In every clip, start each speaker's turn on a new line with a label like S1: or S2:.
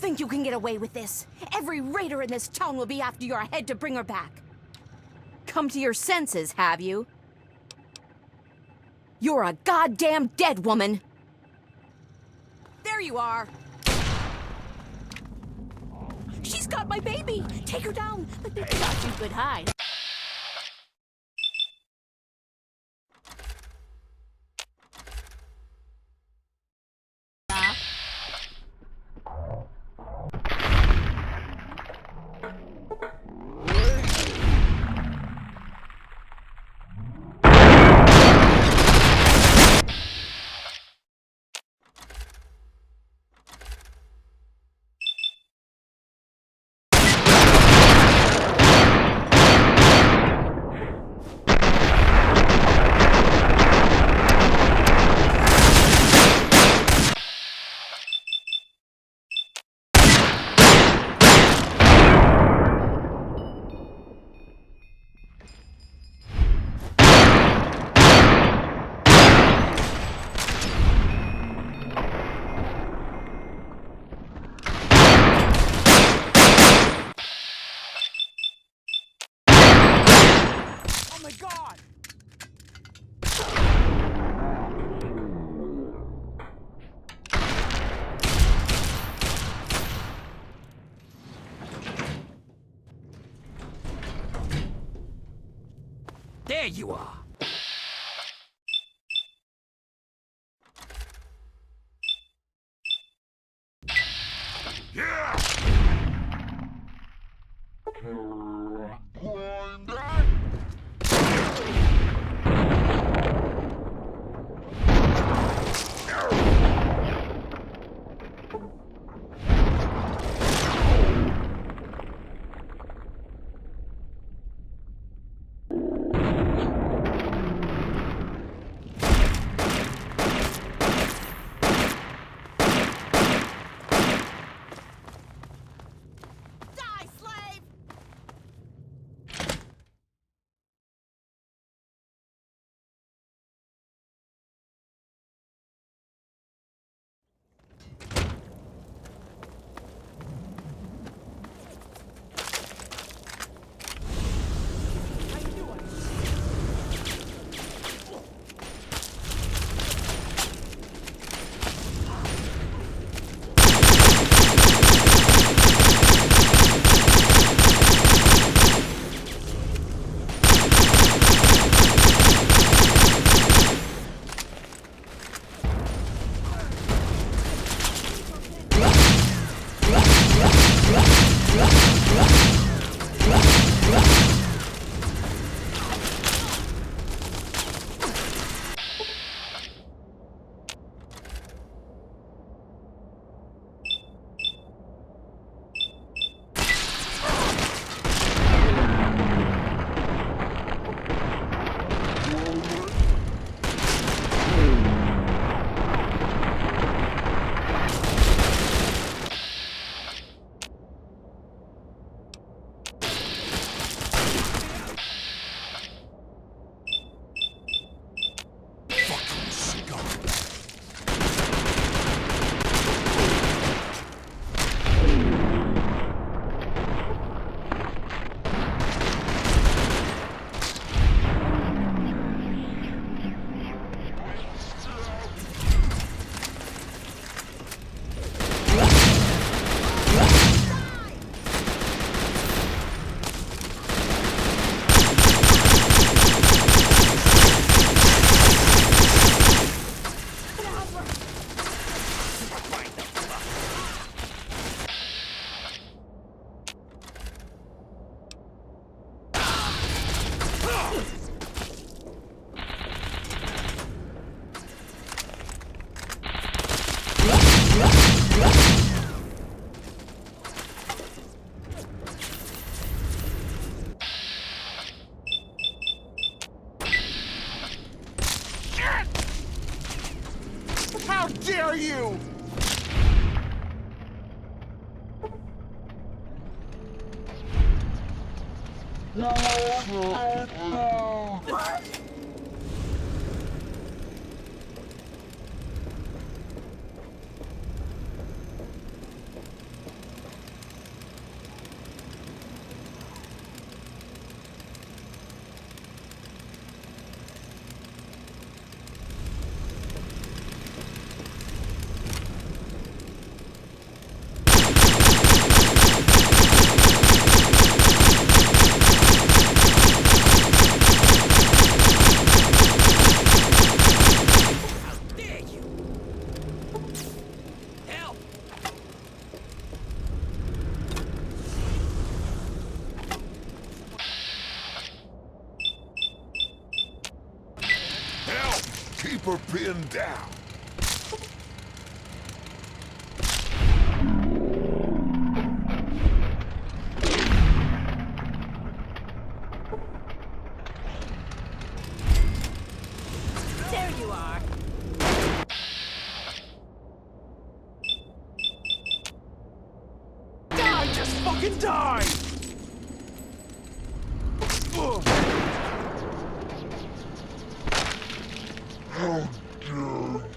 S1: think you can get away with this? Every raider in this town will be after your head to bring her back. Come to your senses, have you? You're a goddamn dead woman! There you are! She's got my baby! Take her down! But they thought you could hide.
S2: Oh my God! There you are!
S3: Yeah!
S1: Die, slave!
S3: How dare you! keep her pinned down.
S1: There you are.
S3: Die! Just fucking die! Ugh. How dare you?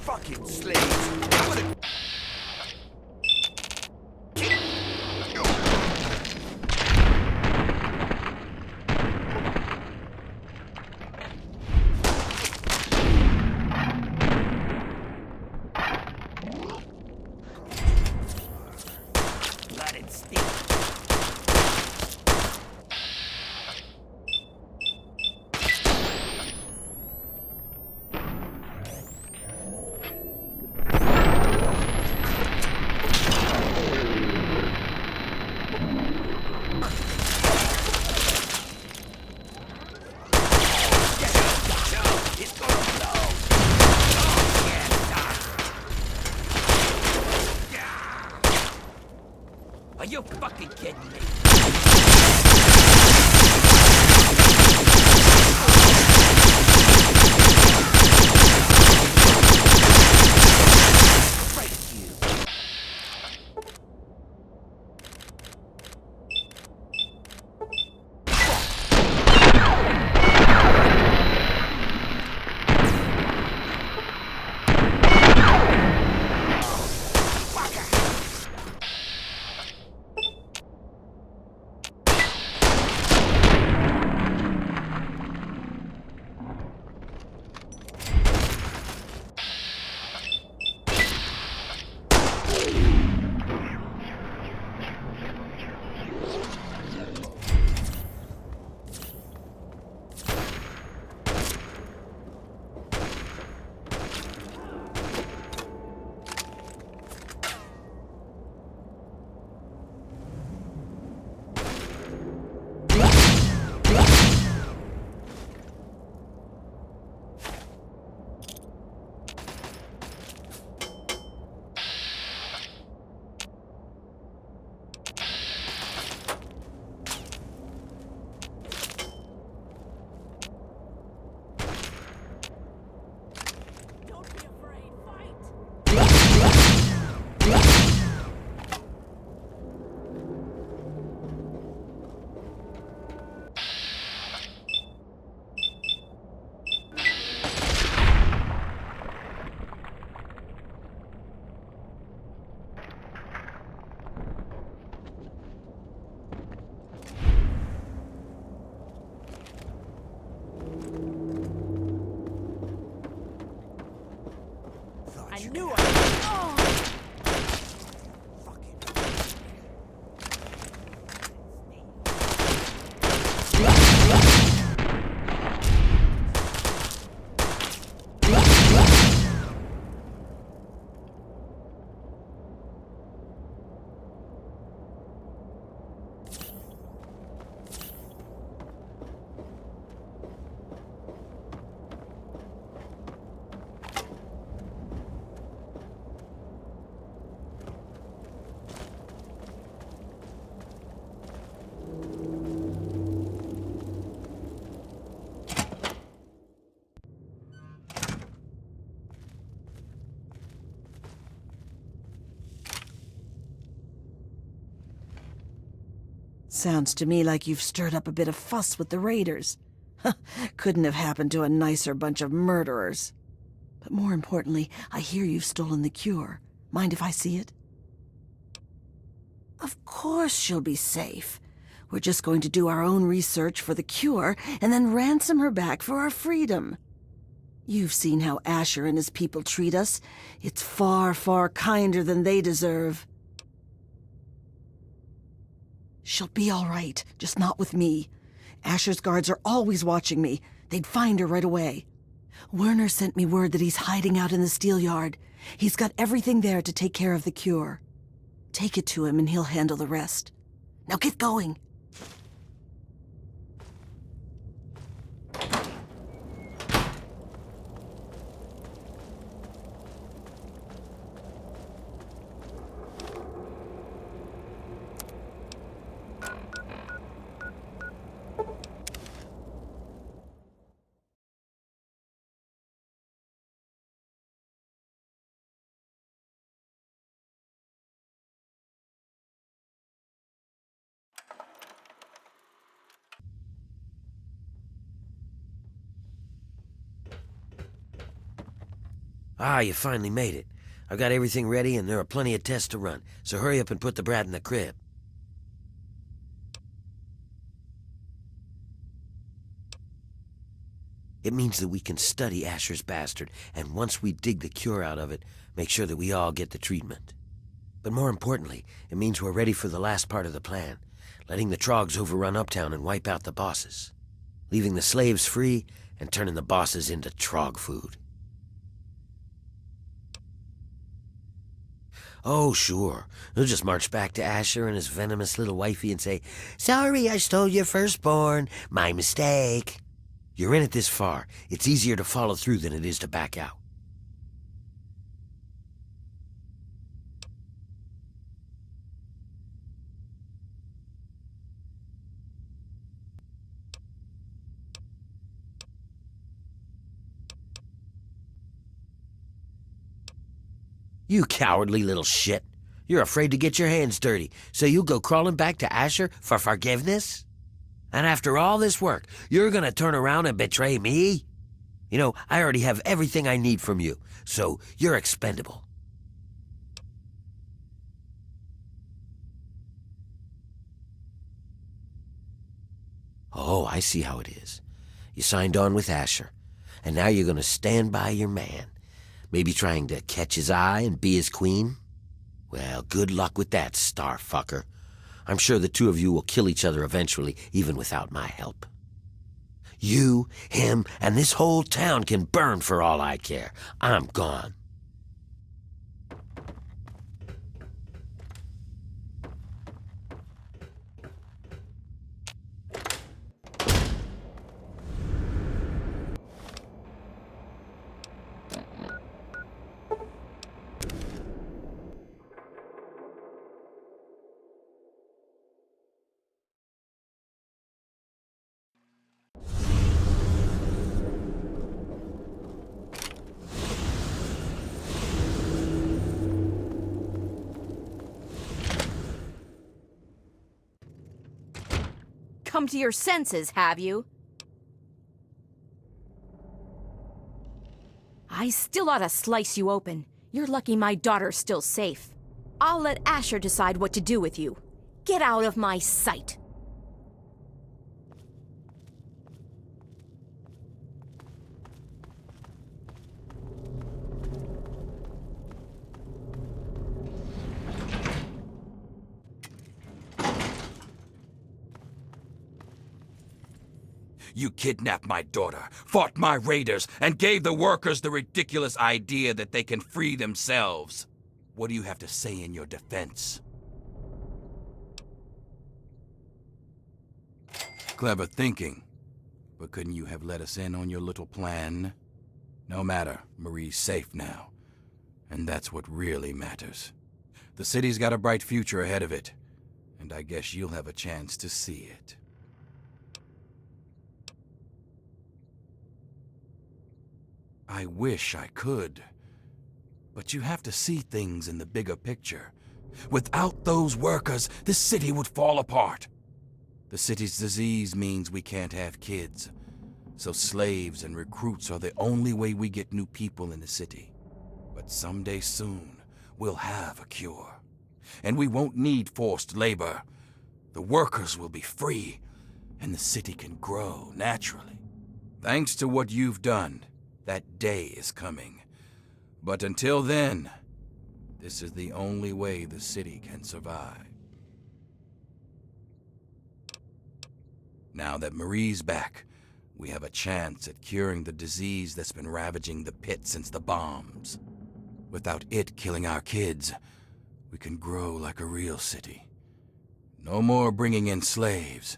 S3: Fucking slaves! I'm gonna...
S2: Blood and steel. It's gonna blow. Oh, yeah, are you fucking kidding me?
S1: I knew it.
S4: Sounds to me like you've stirred up a bit of fuss with the raiders. Couldn't have happened to a nicer bunch of murderers. But more importantly, I hear you've stolen the cure. Mind if I see it? Of course she'll be safe. We're just going to do our own research for the cure and then ransom her back for our freedom. You've seen how Ashur and his people treat us. It's far, far kinder than they deserve. She'll be all right, just not with me. Ashur's guards are always watching me. They'd find her right away. Werner sent me word that he's hiding out in the steel yard. He's got everything there to take care of the cure. Take it to him and he'll handle the rest. Now get going.
S5: Ah, you finally made it. I've got everything ready and there are plenty of tests to run, so hurry up and put the brat in the crib. It means that we can study Ashur's bastard, and once we dig the cure out of it, make sure that we all get the treatment. But more importantly, it means we're ready for the last part of the plan, letting the Trogs overrun Uptown and wipe out the bosses, leaving the slaves free and turning the bosses into Trog food. Oh, sure. He'll just march back to Ashur and his venomous little wifey and say, "Sorry, I stole your firstborn. My mistake." You're in it this far. It's easier to follow through than it is to back out. You cowardly little shit. You're afraid to get your hands dirty, so you'll go crawling back to Ashur for forgiveness? And after all this work, you're gonna turn around and betray me? You know, I already have everything I need from you, so you're expendable. Oh, I see how it is. You signed on with Ashur, and now you're gonna stand by your man. Maybe trying to catch his eye and be his queen? Well, good luck with that, starfucker. I'm sure the two of you will kill each other eventually, even without my help. You, him, and this whole town can burn for all I care. I'm gone.
S1: Come to your senses, have you? I still ought to slice you open. You're lucky my daughter's still safe. I'll let Ashur decide what to do with you. Get out of my sight.
S2: You kidnapped my daughter, fought my raiders, and gave the workers the ridiculous idea that they can free themselves. What do you have to say in your defense? Clever thinking. But couldn't you have let us in on your little plan? No matter, Marie's safe now. And that's what really matters. The city's got a bright future ahead of it. And I guess you'll have a chance to see it. I wish I could. But you have to see things in the bigger picture. Without those workers, this city would fall apart. The city's disease means we can't have kids, so slaves and recruits are the only way we get new people in the city. But someday soon, we'll have a cure. And we won't need forced labor. The workers will be free, and the city can grow naturally. Thanks to what you've done, that day is coming. But until then, this is the only way the city can survive. Now that Marie's back, we have a chance at curing the disease that's been ravaging the pit since the bombs. Without it killing our kids, we can grow like a real city. No more bringing in slaves.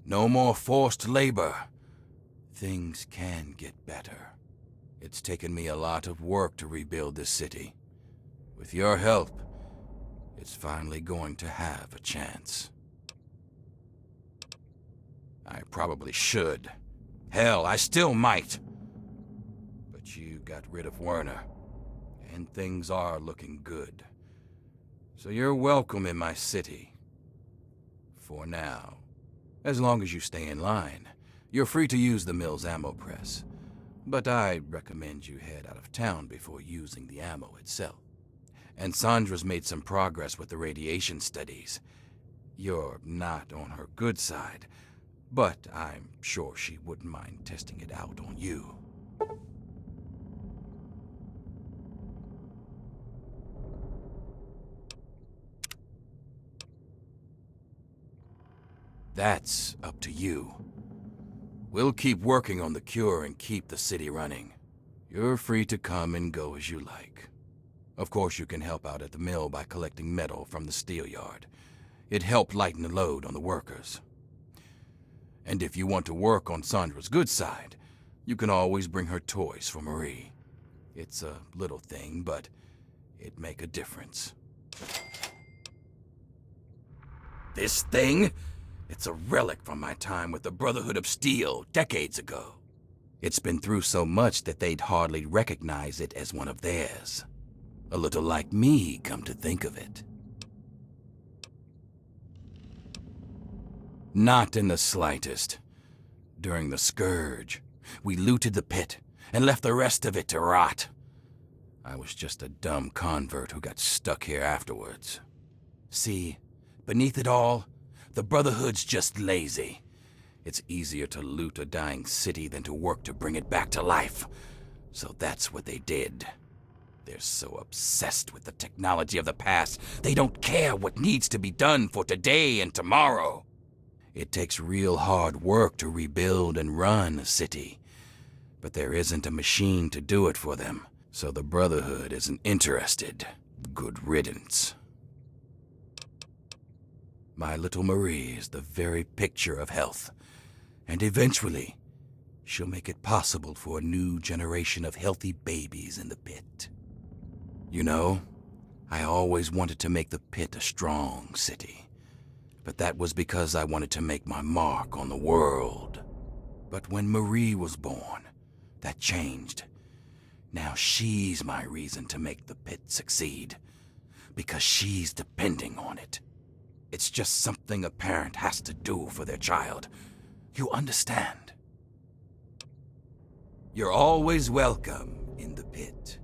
S2: No more forced labor. Things can get better. It's taken me a lot of work to rebuild this city. With your help, it's finally going to have a chance. I probably should. Hell, I still might. But you got rid of Werner, and things are looking good. So you're welcome in my city. For now. As long as you stay in line, you're free to use the mill's ammo press. But I'd recommend you head out of town before using the ammo itself. And Sandra's made some progress with the radiation studies. You're not on her good side, but I'm sure she wouldn't mind testing it out on you. That's up to you. We'll keep working on the cure and keep the city running. You're free to come and go as you like. Of course, you can help out at the mill by collecting metal from the steel yard. It helped lighten the load on the workers. And if you want to work on Sandra's good side, you can always bring her toys for Marie. It's a little thing, but it'd make a difference. This thing? It's a relic from my time with the Brotherhood of Steel decades ago. It's been through so much that they'd hardly recognize it as one of theirs. A little like me, come to think of it. Not in the slightest. During the Scourge, we looted the pit and left the rest of it to rot. I was just a dumb convert who got stuck here afterwards. See, beneath it all, the Brotherhood's just lazy. It's easier to loot a dying city than to work to bring it back to life. So that's what they did. They're so obsessed with the technology of the past, they don't care what needs to be done for today and tomorrow. It takes real hard work to rebuild and run a city. But there isn't a machine to do it for them, so the Brotherhood isn't interested. Good riddance. My little Marie is the very picture of health, and eventually, she'll make it possible for a new generation of healthy babies in the pit. You know, I always wanted to make the pit a strong city, but that was because I wanted to make my mark on the world. But when Marie was born, that changed. Now she's my reason to make the pit succeed, because she's depending on it. It's just something a parent has to do for their child. You understand? You're always welcome in the pit.